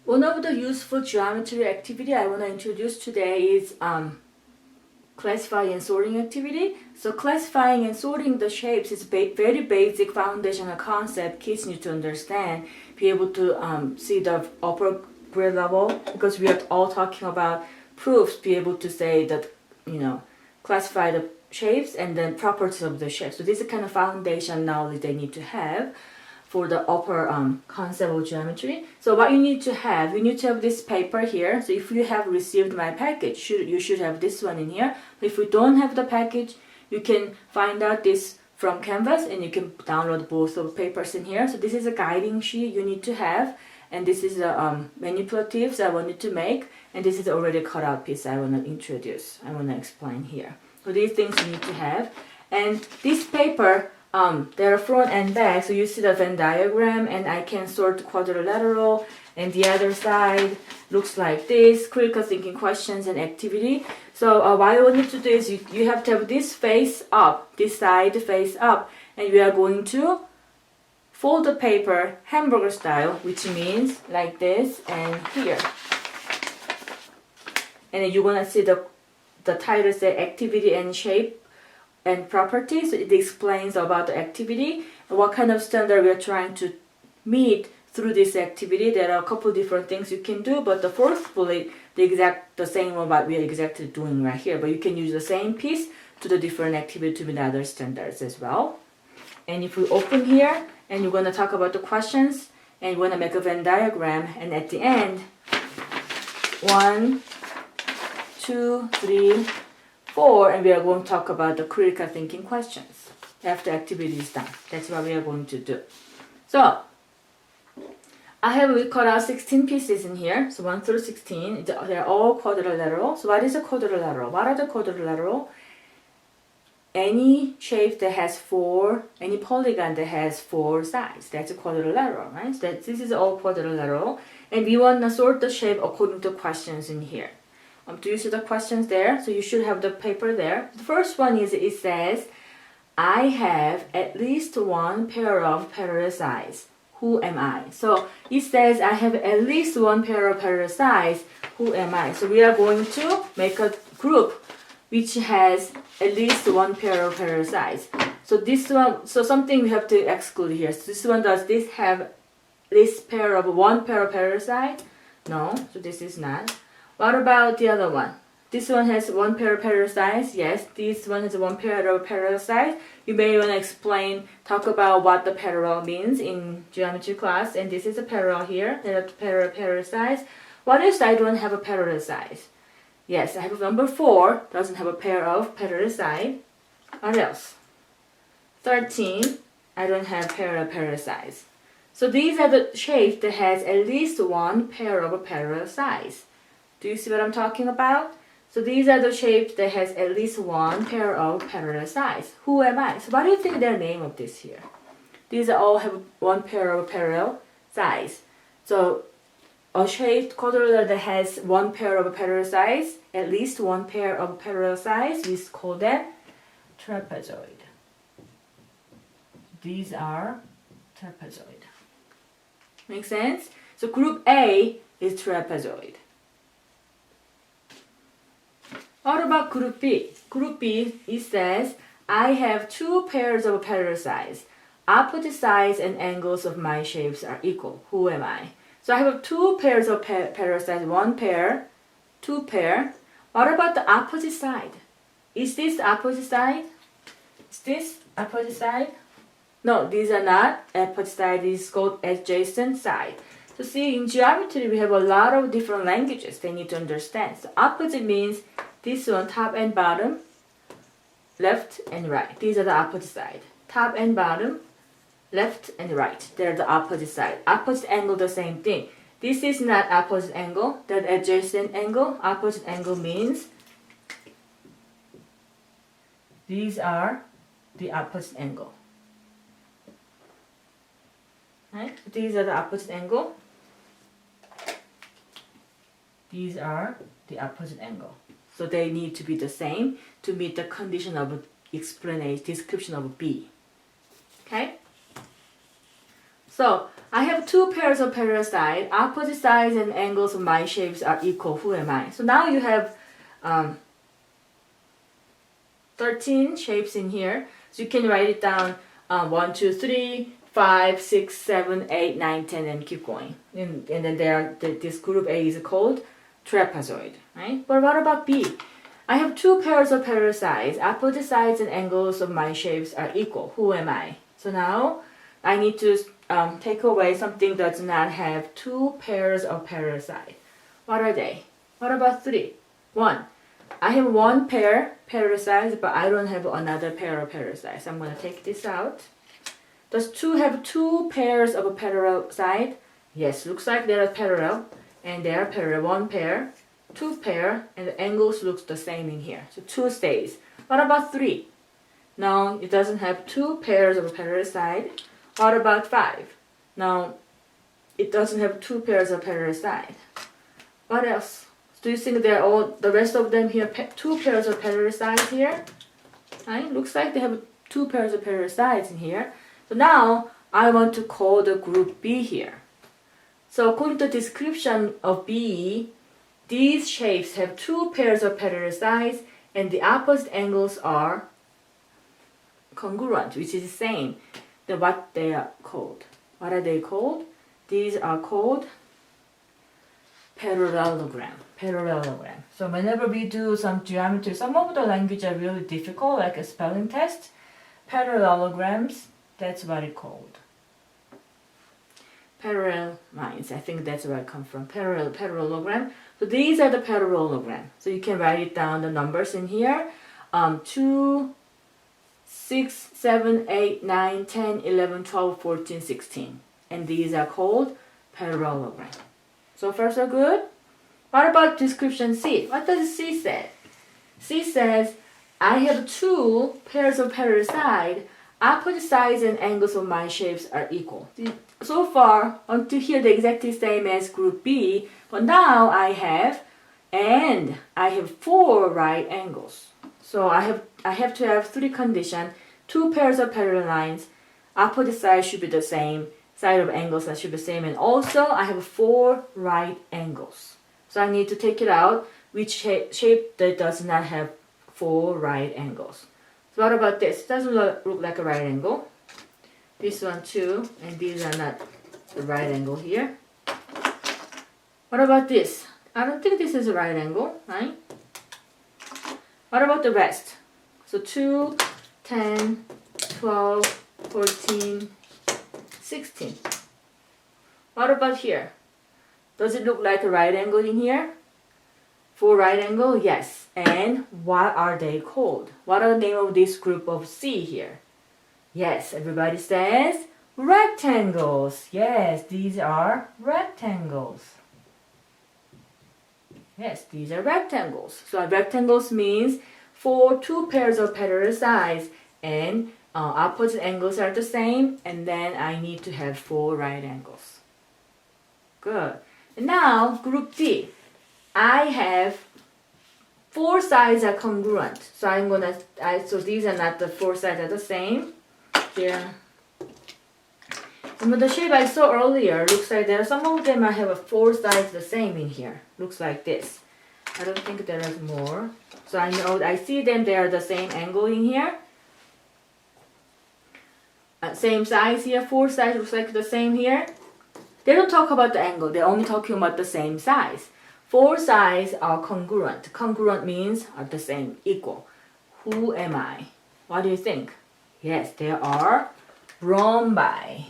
One of the useful geometry activity I want to introduce today is classifying and sorting activity. So classifying and sorting the shapes is very basic foundational concept kids need to understand, be able to see the upper grade level, because we are all talking about proofs, be able to say that, classify the shapes and then properties of the shape. So this is kind of foundation knowledge they need to have for the upper concept of geometry. So what you need to have this paper here. So if you have received my package, you should have this one in here. But if you don't have the package, you can find out this from Canvas and you can download both of papers in here. So this is a guiding sheet you need to have, and this is the manipulatives I wanted to make, and this is already cut out piece I want to introduce. I want to explain here. So these things you need to have, and this paper. There are front and back, so you see the Venn diagram, and I can sort quadrilateral, and the other side looks like this, critical thinking questions and activity. So what you need to do is you have to have this face up, this side face up, and we are going to fold the paper hamburger style, which means like this and here. And then you're gonna see the title say activity and shape and properties. So it explains about the activity and what kind of standard we are trying to meet through this activity. There are a couple different things you can do, but the first bullet, the same what we are exactly doing right here. But you can use the same piece to the different activity to meet other standards as well. And if we open here, and you're gonna talk about the questions, and you wanna make a Venn diagram, and at the end, 1, 2, 3, 4, and we are going to talk about the critical thinking questions after activity is done. That's what we are going to do. So we cut out 16 pieces in here. So 1 through 16, they're all quadrilateral. So what is a quadrilateral? What are the quadrilateral? Any shape that has any polygon that has 4 sides, that's a quadrilateral, right? So this is all quadrilateral, and we want to sort the shape according to questions in here. Do you see the questions there? So you should have the paper there. The first one is, it says, I have at least one pair of parallel sides. Who am I? So it says I have at least one pair of parallel sides. Who am I? So we are going to make a group which has at least one pair of parallel sides. So this one, so something we have to exclude here. So this one, does this have one pair of parallel sides? No, so this is not. What about the other one? This one has one pair of parallel sides. Yes, this one has one pair of parallel sides. You may want to talk about what the parallel means in geometry class. And this is a parallel here. There are parallel sides. What if I don't have a parallel side? Yes, I have number 4. Doesn't have a pair of parallel side. What else? 13. I don't have parallel sides. So these are the shapes that has at least one pair of parallel sides. Do you see what I'm talking about? So these are the shapes that has at least one pair of parallel sides. Who am I? So what do you think their name of this here? These all have one pair of parallel sides. So a shaped quadrilateral that has one pair of parallel sides, at least one pair of parallel sides, we call them trapezoid. These are trapezoid. Make sense? So group A is trapezoid. What about group B? Group B, it says, I have 2 pairs of parallel sides. Opposite sides and angles of my shapes are equal. Who am I? So I have 2 pairs of parallel sides, 1 pair, 2 pair. What about the opposite side? Is this the opposite side? Is this opposite side? No, these are not opposite side. These called adjacent side. So see, in geometry, we have a lot of different languages they need to understand. So opposite means this one, top and bottom, left and right. These are the opposite side. Top and bottom, left and right. They're the opposite side. Opposite angle, the same thing. This is not opposite angle. That adjacent angle. Opposite angle means these are the opposite angle. Right? These are the opposite angle. These are the opposite angle. So they need to be the same to meet the condition of description of B. Okay? So I have two pairs of parallel sides. Opposite sides and angles of my shapes are equal. Who am I? So now you have 13 shapes in here. So you can write it down 1, 2, 3, 5, 6, 7, 8, 9, 10, and keep going. And then this group A is called trapezoid, right? But what about B? I have two pairs of parallel sides. Opposite sides and angles of my shapes are equal. Who am I? So now I need to take away something that does not have two pairs of parallel sides. What are they? What about 3? 1. I have one pair parallel sides, but I don't have another pair of parallel sides. So I'm going to take this out. Does 2 have two pairs of a parallel side? Yes, looks like they are parallel. And they are parallel. 1 pair, 2 pair, and the angles looks the same in here. So 2 stays. What about 3? No, it doesn't have two pairs of a parallel side. What about 5? No, it doesn't have two pairs of parallel side. What else? Do you think they're all, the rest of them here, two pairs of parallel sides here? Right? Looks like they have two pairs of parallel sides in here. So now I want to call the group B here. So according to the description of B, these shapes have two pairs of parallel sides and the opposite angles are congruent, which is the same than what they are called. What are they called? These are called parallelogram. Parallelogram. So whenever we do some geometry, some of the language are really difficult, like a spelling test. Parallelograms, that's what it's called. Parallel lines, I think that's where it comes from. Parallelogram. So these are the parallelogram. So you can write it down, the numbers in here. 2, 6, 7, 8, 9, 10, 11, 12, 14, 16. And these are called parallelogram. So far so good? What about description C? What does C say? C says, I have two pairs of parallel sides. Opposite sides and angles of my shapes are equal. So far, until here, the exactly same as group B. But now I have 4 right angles. So I have to have 3 conditions. 2 pairs of parallel lines. Opposite sides should be the same. Side of angles that should be the same. And also, I have 4 right angles. So I need to take it out. Which shape that does not have 4 right angles? So what about this? It doesn't look like a right angle. This one too. And these are not the right angle here. What about this? I don't think this is a right angle, right? What about the rest? So 2, 10, 12, 14, 16. What about here? Does it look like a right angle in here? 4 right angle? Yes. And what are they called? What are the name of this group of C here? Yes, everybody says rectangles. Yes, these are rectangles. Yes, these are rectangles. So rectangles means 2 pairs of parallel sides and opposite angles are the same, and then I need to have 4 right angles. Good. And now group D. I have 4 sides are congruent. So so these are not the 4 sides are the same. Here. And the shape I saw earlier looks like there are some of them I have 4 sides the same in here. Looks like this. I don't think there is more. So I see them, they are the same angle in here. Same size here, 4 sides looks like the same here. They don't talk about the angle, they're only talking about the same size. 4 sides are congruent. Congruent means are the same, equal. Who am I? What do you think? Yes, they are rhombi.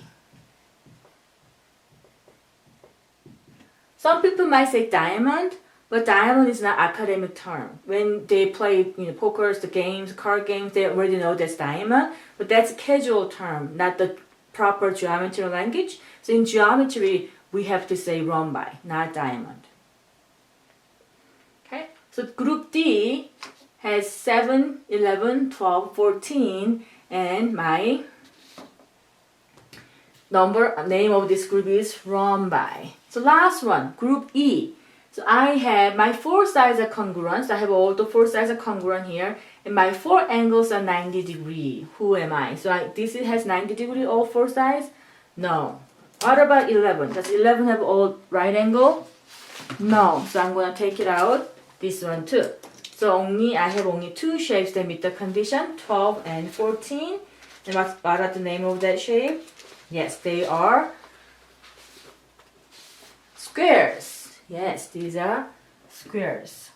Some people might say diamond, but diamond is not academic term. When they play poker, the games, card games, they already know that's diamond, but that's a casual term, not the proper geometry language. So in geometry, we have to say rhombi, not diamond. Okay, so group D has 7, 11, 12, 14, and my name of this group is rhombi. So last one, group E. So I have my 4 sides are congruent. So I have all the 4 sides are congruent here, and my 4 angles are 90 degrees. Who am I? So this has 90 degrees all 4 sides? No, What about 11? Does 11 have all right angle? No, so I'm going to take it out. This one too. So I have only two shapes that meet the condition, 12 and 14. And what are the name of that shape? Yes, they are squares. Yes, these are squares.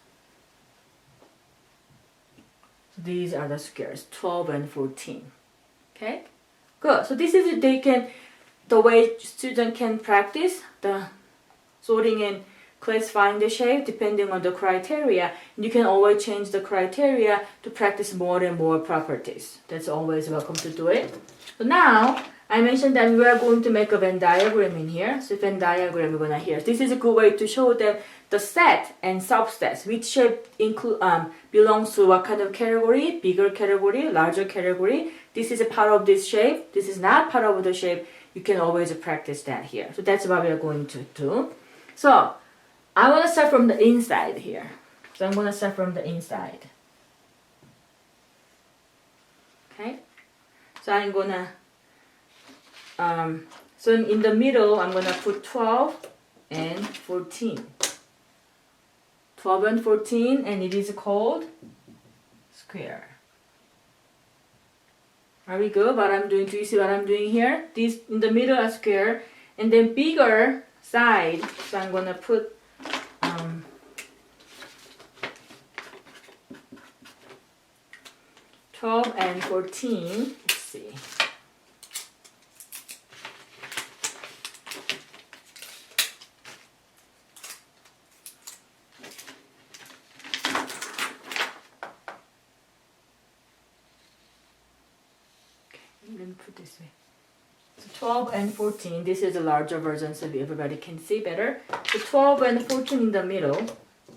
So these are the squares, 12 and 14. Okay, good. So this is the way student can practice the sorting and classifying the shape depending on the criteria. And you can always change the criteria to practice more and more properties. That's always welcome to do it. So now, I mentioned that we are going to make a Venn diagram in here. So Venn diagram we're going to here. This is a good way to show them the set and subsets, which shape belongs to what kind of category, bigger category, larger category. This is a part of this shape. This is not part of the shape. You can always practice that here. So that's what we are going to do. So I want to start from the inside here. So I'm going to start from the inside. Okay. So I'm going to, so in the middle, I'm going to put 12 and 14. 12 and 14, and it is called square. Are we good? What I'm doing? Do you see what I'm doing here? These in the middle are square, and then bigger side. So I'm gonna put 12 and 14. Let's see. Let me put this way. So 12 and 14, this is a larger version so everybody can see better. So 12 and 14 in the middle,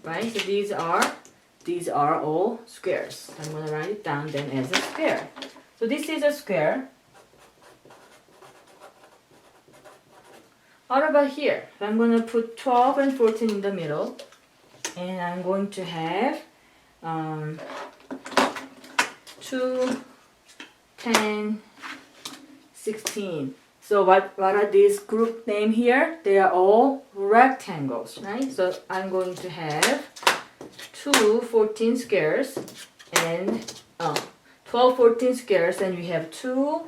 right? So these are all squares. I'm going to write it down then as a square. So this is a square. What about here? So I'm going to put 12 and 14 in the middle. And I'm going to have 2, 10, 16. So what are these group name here? They are all rectangles, right? So I'm going to have 2 14 squares and 12 14 squares, and we have 2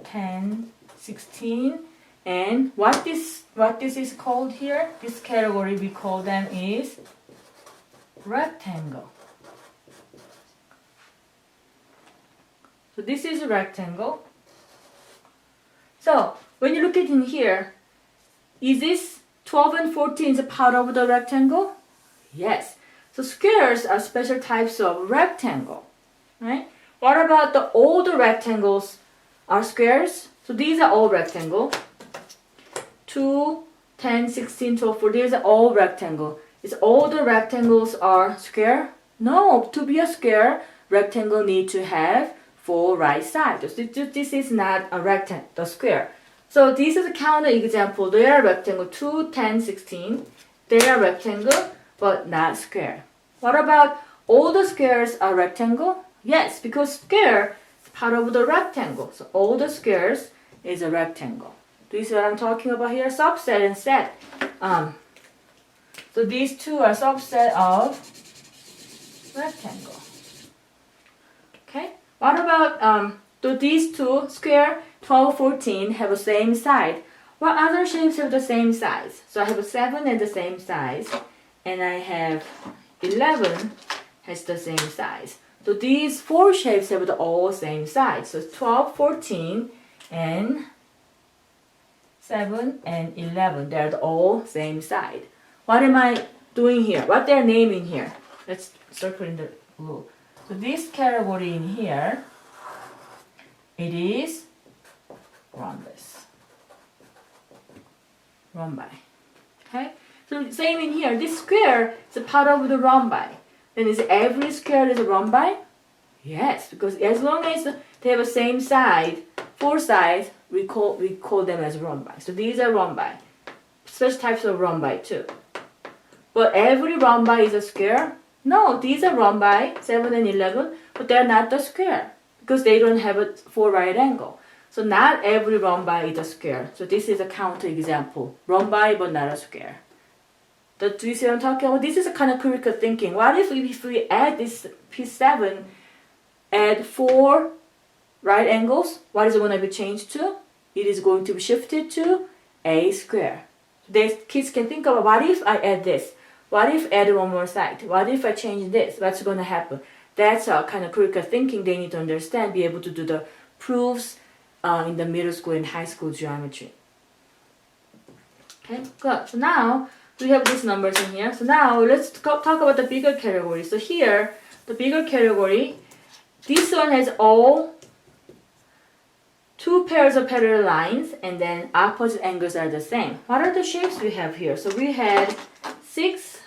10 16, and what this is called here, this category we call them is rectangle. So this is a rectangle. So when you look at in here, is this 12 and 14 is a part of the rectangle? Yes. So squares are special types of rectangle, right? What about all the rectangles are squares? So these are all rectangle. 2, 10, 16, 12, 14, these are all rectangle. Is all the rectangles are square? No, to be a square, rectangle need to have 4 right sides. This is not a rectangle, the square. So this is a counter example. They are rectangle 2, 10, 16. They are rectangle, but not square. What about all the squares are rectangle? Yes, because square is part of the rectangle. So all the squares is a rectangle. Do you see what I'm talking about here? Subset and set. So these two are subset of rectangle. Okay. What about do these two square 12, 14 have the same side? What other shapes have the same size? So I have a 7 and the same size, and I have 11 has the same size. So these 4 shapes have the all same size. So 12, 14, and 7 and 11. They're the all same side. What am I doing here? What they're naming here? Let's circle in the blue. So this category in here, it is rhombus. Rhombi. Okay? So same in here. This square is a part of the rhombi. Then is every square is a rhombi? Yes, because as long as they have the same side, 4 sides, we call them as rhombi. So these are rhombi. Such types of rhombi too. But every rhombi is a square? No, these are rhombi, 7 and 11, but they're not the square because they don't have a 4 right angle. So not every rhombi is a square. So this is a counterexample. Rhombi but not a square. Do you see what I'm talking about? This is a kind of critical thinking. What if we add this P7, add 4 right angles? What is it going to be changed to? It is going to be shifted to a square. Kids can think about, what if I add this? What if I add one more side? What if I change this? What's going to happen? That's a kind of critical thinking they need to understand, be able to do the proofs in the middle school and high school geometry. Okay, good. So now we have these numbers in here. So now let's talk about the bigger category. So here, the bigger category, this one has all 2 pairs of parallel lines and then opposite angles are the same. What are the shapes we have here? So we had 6,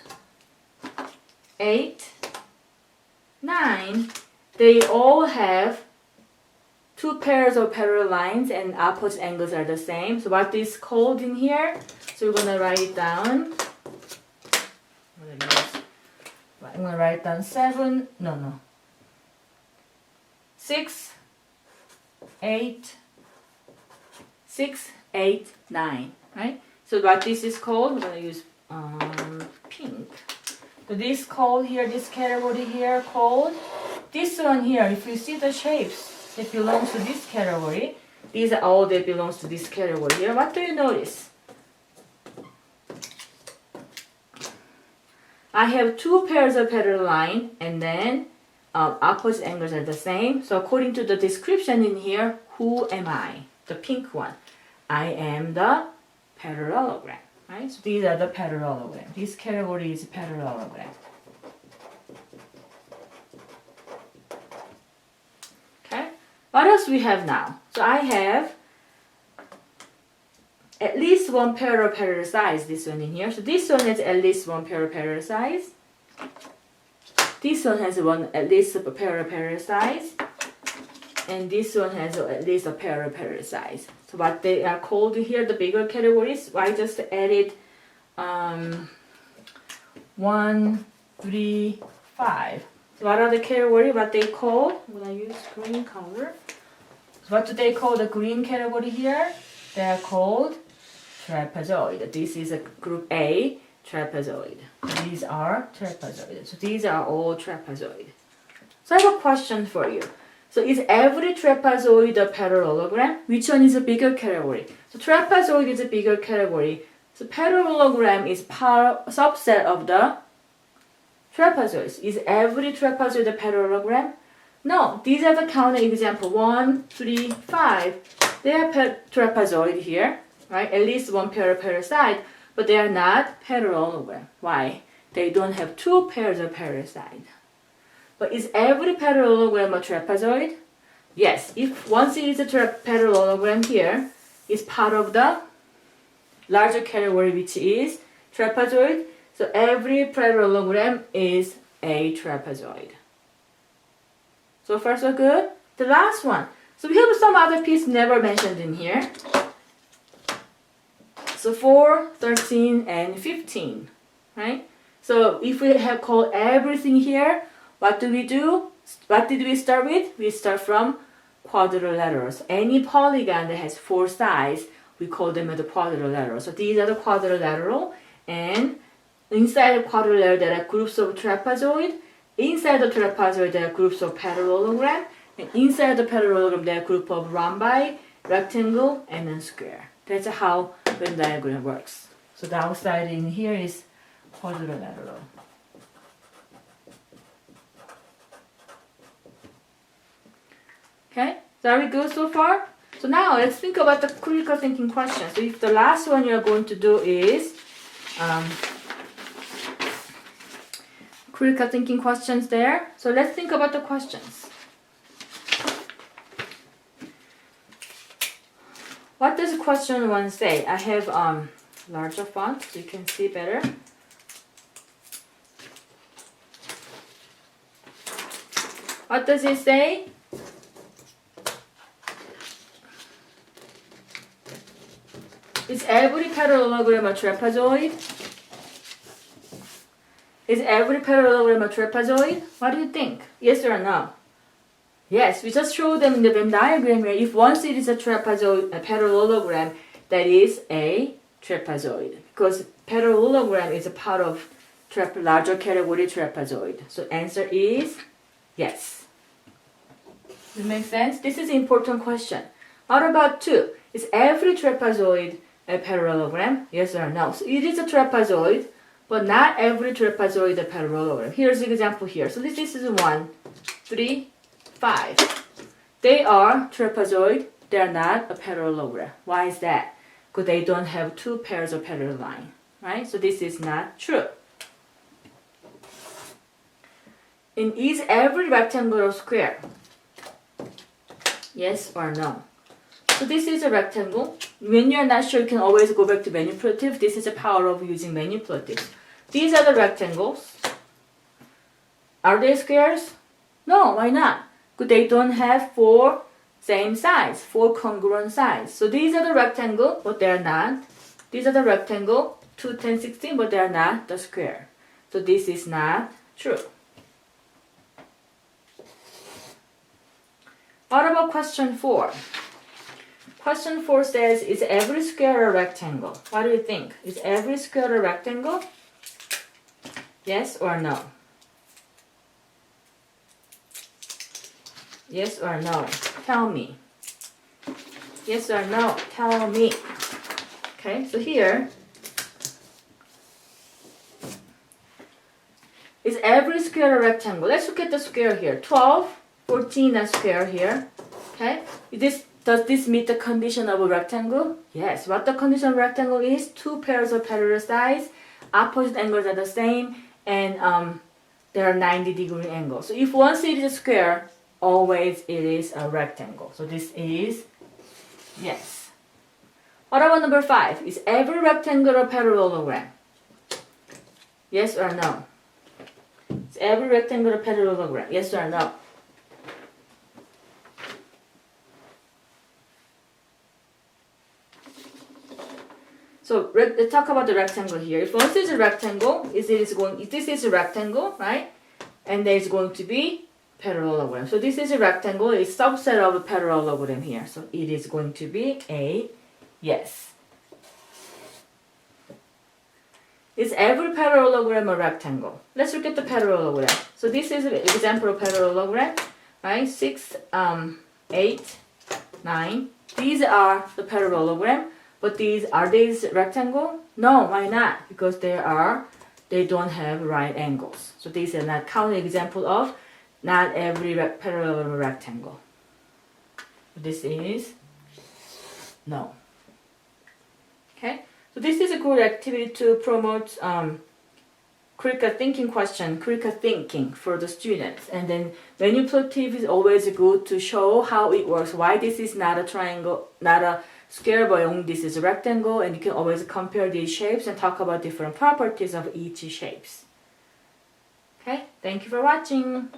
8, 9. They all have 2 pairs of parallel lines and opposite angles are the same. So what is called in here? So we're going to write it down. I'm going to write down 6, 8, 6, 8, 9, right? So what this is called, we're going to use pink. So this called here, this category here called, this one here, if you see the shapes that belongs to this category, these are all that belongs to this category here. What do you notice? I have 2 pairs of parallel line and then opposite angles are the same. So according to the description in here, who am I? The pink one. I am the parallelogram, right? So these are the parallelogram. This category is parallelogram. Okay. What else we have now? So I have at least 1 pair of parallel sides, this one in here. So this one has at least 1 pair of parallel sides. This one has at least a pair of parallel sides. And this one has at least a pair of parallel sides. So what they are called here, the bigger categories, I just added 1, 3, 5. So what are the categories? What they call? I'm going to use green color. So what do they call the green category here? They are called trapezoid. This is a group A, trapezoid. These are trapezoid. So these are all trapezoid. So I have a question for you. So is every trapezoid a parallelogram? Which one is a bigger category? So trapezoid is a bigger category. So parallelogram is subset of the trapezoids. Is every trapezoid a parallelogram? No, these are the counter example. 1, 3, 5. They are trapezoid here, right? At least 1 pair of parallel side, but they are not parallelogram. Why? They don't have 2 pairs of parallel side. But is every parallelogram a trapezoid? Yes, if once it is a parallelogram here, it's part of the larger category which is trapezoid. So every parallelogram is a trapezoid. So far so good. The last one. So we have some other piece never mentioned in here. So 4, 13, and 15, right? So if we have called everything here, what do we do? What did we start with? We start from quadrilaterals. Any polygon that has 4 sides, we call them the quadrilateral. So these are the quadrilateral, and inside the quadrilateral there are groups of trapezoid. Inside the trapezoid there are groups of parallelogram, and inside the parallelogram there are group of rhombi, rectangle, and then square. That's how Venn diagram works. So the outside in here is quadrilateral. Okay, so are we good so far? So now let's think about the critical thinking question. So if the last one you're going to do is critical thinking questions there. So let's think about the questions. What does question 1 say? I have larger font so you can see better. What does it say? Is every parallelogram a trapezoid? Is every parallelogram a trapezoid? What do you think? Yes or no? Yes, we just showed them in the Venn diagram here. If one seed is a trapezoid, a parallelogram, that is a trapezoid. Because parallelogram is a part of larger category trapezoid. So answer is yes. Does it make sense? This is an important question. What about 2? Is every trapezoid a parallelogram? Yes or no? So it is a trapezoid, but not every trapezoid is a parallelogram. Here's an example here. So this is 1, 3, 5. They are trapezoid. They are not a parallelogram. Why is that? Because they don't have 2 pairs of parallel line, right? So this is not true. Is every rectangle a square? Yes or no? So this is a rectangle. When you're not sure, you can always go back to manipulative. This is the power of using manipulative. These are the rectangles. Are they squares? No, why not? Because they don't have 4 same sides, 4 congruent sides. So these are the rectangle, but they are not. These are the rectangle, 2, 10, 16, but they are not the square. So this is not true. What about question 4? Question 4 says, is every square a rectangle? What do you think? Is every square a rectangle? Yes or no? Yes or no? Tell me. Yes or no? Tell me. Okay, so here, is every square a rectangle? Let's look at the square here. 12, 14 are square here. Okay, does this meet the condition of a rectangle? Yes. What the condition of rectangle is? 2 pairs of parallel sides, opposite angles are the same, and there are 90-degree angles. So if one side is a square, always it is a rectangle. So this is yes. What about number 5? Is every rectangle a parallelogram? Yes or no? Is every rectangle a parallelogram? Yes or no? So let's talk about the rectangle here. If one is a rectangle, if this is a rectangle, right? And there is going to be parallelogram. So this is a rectangle, a subset of a parallelogram here. So it is going to be a yes. Is every parallelogram a rectangle? Let's look at the parallelogram. So this is an example of parallelogram, right? 6, 8, 9. These are the parallelogram. But are these rectangle? No, why not? Because they don't have right angles. So these are not counted example of not every parallelogram rectangle. This is no. Okay, so this is a good activity to promote critical thinking critical thinking for the students. And then manipulative is always good to show how it works, why this is not a triangle, not a square, but only this is a rectangle, and you can always compare these shapes and talk about different properties of each shapes. Okay, thank you for watching.